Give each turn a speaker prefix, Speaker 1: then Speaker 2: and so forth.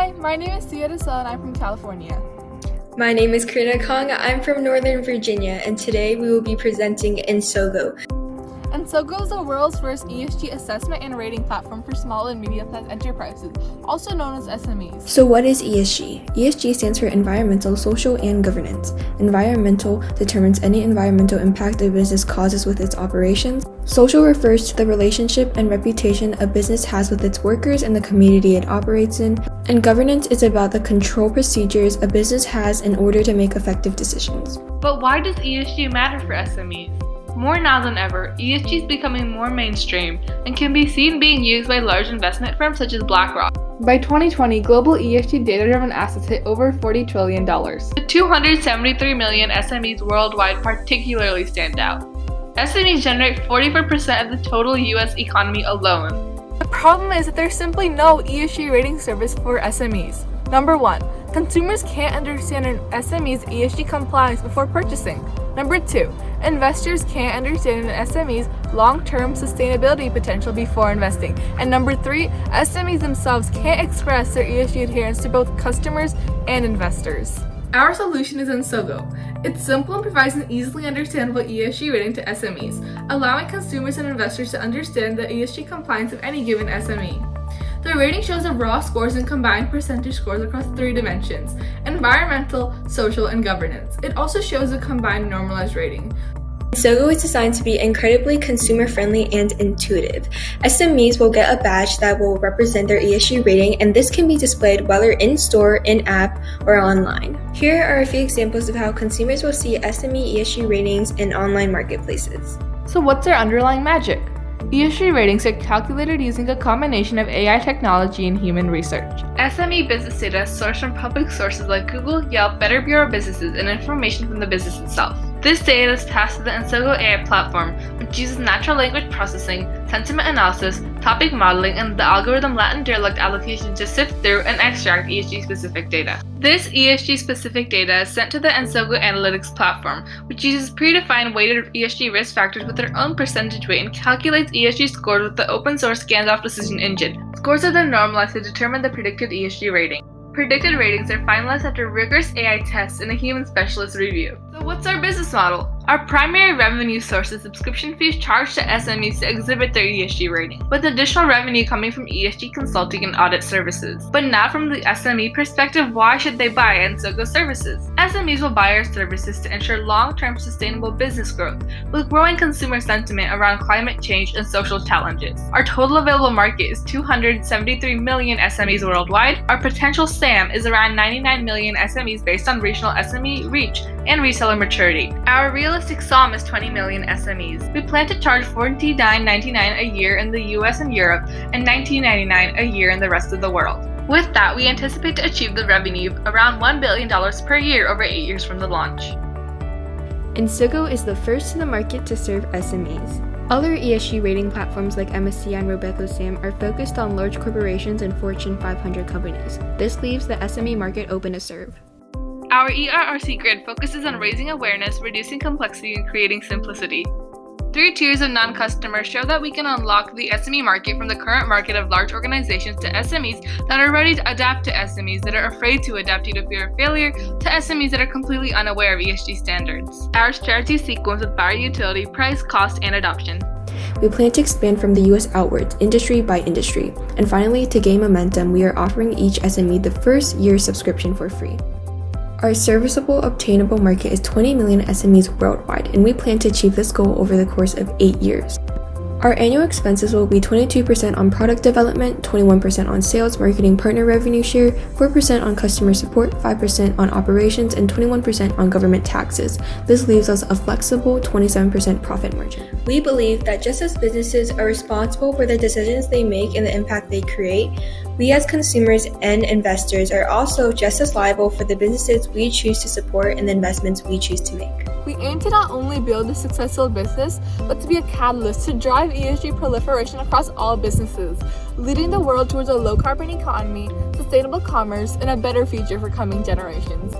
Speaker 1: Hi, my name is Desale and I'm from California.
Speaker 2: My name is Carina. I'm from Northern Virginia, and today we will be presenting Ensogo.
Speaker 1: Ensogo is the world's first ESG assessment and rating platform for small and medium-sized enterprises, also known as SMEs.
Speaker 2: So what is ESG? ESG stands for Environmental, Social, and Governance. Environmental determines any environmental impact a business causes with its operations. Social refers to the relationship and reputation a business has with its workers and the community it operates in. And governance is about the control procedures a business has in order to make effective decisions.
Speaker 3: But why does ESG matter for SMEs? More now than ever, ESG is becoming more mainstream and can be seen being used by large investment firms such as BlackRock.
Speaker 1: By 2020, global ESG data-driven assets hit over $40 trillion.
Speaker 3: The 273 million SMEs worldwide particularly stand out. SMEs generate 44% of the total US economy alone.
Speaker 1: The problem is that there's simply no ESG rating service for SMEs. Number 1, consumers can't understand an SME's ESG compliance before purchasing. Number 2, investors can't understand an SME's long-term sustainability potential before investing. And number 3, SMEs themselves can't express their ESG adherence to both customers and investors. Our solution is Ensogo. It's simple and provides an easily understandable ESG rating to SMEs, allowing consumers and investors to understand the ESG compliance of any given SME. The rating shows the raw scores and combined percentage scores across 3 dimensions: environmental, social, and governance. It also shows a combined normalized rating.
Speaker 2: Ensogo is designed to be incredibly consumer-friendly and intuitive. SMEs will get a badge that will represent their ESG rating, and this can be displayed whether in-store, in-app, or online. Here are a few examples of how consumers will see SME ESG ratings in online marketplaces.
Speaker 1: So what's their underlying magic? ESG ratings are calculated using a combination of AI technology and human research.
Speaker 3: SME business data is sourced from public sources like Google, Yelp, Better Bureau Businesses, and information from the business itself. This data is passed to the Ensogo AI platform, which uses natural language processing, sentiment analysis, topic modeling, and the algorithm Latin dialect allocation to sift through and extract ESG-specific data. This ESG-specific data is sent to the Ensogo Analytics platform, which uses predefined weighted ESG risk factors with their own percentage weight and calculates ESG scores with the open-source Gandalf decision engine. Scores are then normalized to determine the predicted ESG rating. Predicted ratings are finalized after rigorous AI tests and a human specialist review. So what's our business model? Our primary revenue source is subscription fees charged to SMEs to exhibit their ESG rating, with additional revenue coming from ESG consulting and audit services. But now from the SME perspective, why should they buy Ensogo services? SMEs will buy our services to ensure long-term sustainable business growth, with growing consumer sentiment around climate change and social challenges. Our total available market is 273 million SMEs worldwide. Our potential SAM is around 99 million SMEs based on regional SME reach and reseller maturity. Our realistic SOM is 20 million SMEs. We plan to charge $49.99 a year in the US and Europe and $19.99 a year in the rest of the world. With that, we anticipate to achieve the revenue of around $1 billion per year over 8 years from the launch.
Speaker 2: Ensogo is the first to the market to serve SMEs. Other ESG rating platforms like MSCI and RobecoSAM are focused on large corporations and Fortune 500 companies. This leaves the SME market open to serve.
Speaker 3: Our ERRC grid focuses on raising awareness, reducing complexity, and creating simplicity. 3 tiers of non-customers show that we can unlock the SME market from the current market of large organizations to SMEs that are ready to adapt to SMEs that are afraid to adapt due to fear of failure to SMEs that are completely unaware of ESG standards. Our strategy sequence with buyer utility, price, cost, and adoption.
Speaker 2: We plan to expand from the US outwards, industry by industry. And finally, to gain momentum, we are offering each SME the first year subscription for free. Our serviceable, obtainable market is 20 million SMEs worldwide, and we plan to achieve this goal over the course of 8 years. Our annual expenses will be 22% on product development, 21% on sales, marketing, partner revenue share, 4% on customer support, 5% on operations, and 21% on government taxes. This leaves us a flexible 27% profit margin. We believe that just as businesses are responsible for the decisions they make and the impact they create, we as consumers and investors are also just as liable for the businesses we choose to support and the investments we choose to make.
Speaker 1: We aim to not only build a successful business, but to be a catalyst to drive ESG proliferation across all businesses, leading the world towards a low-carbon economy, sustainable commerce, and a better future for coming generations.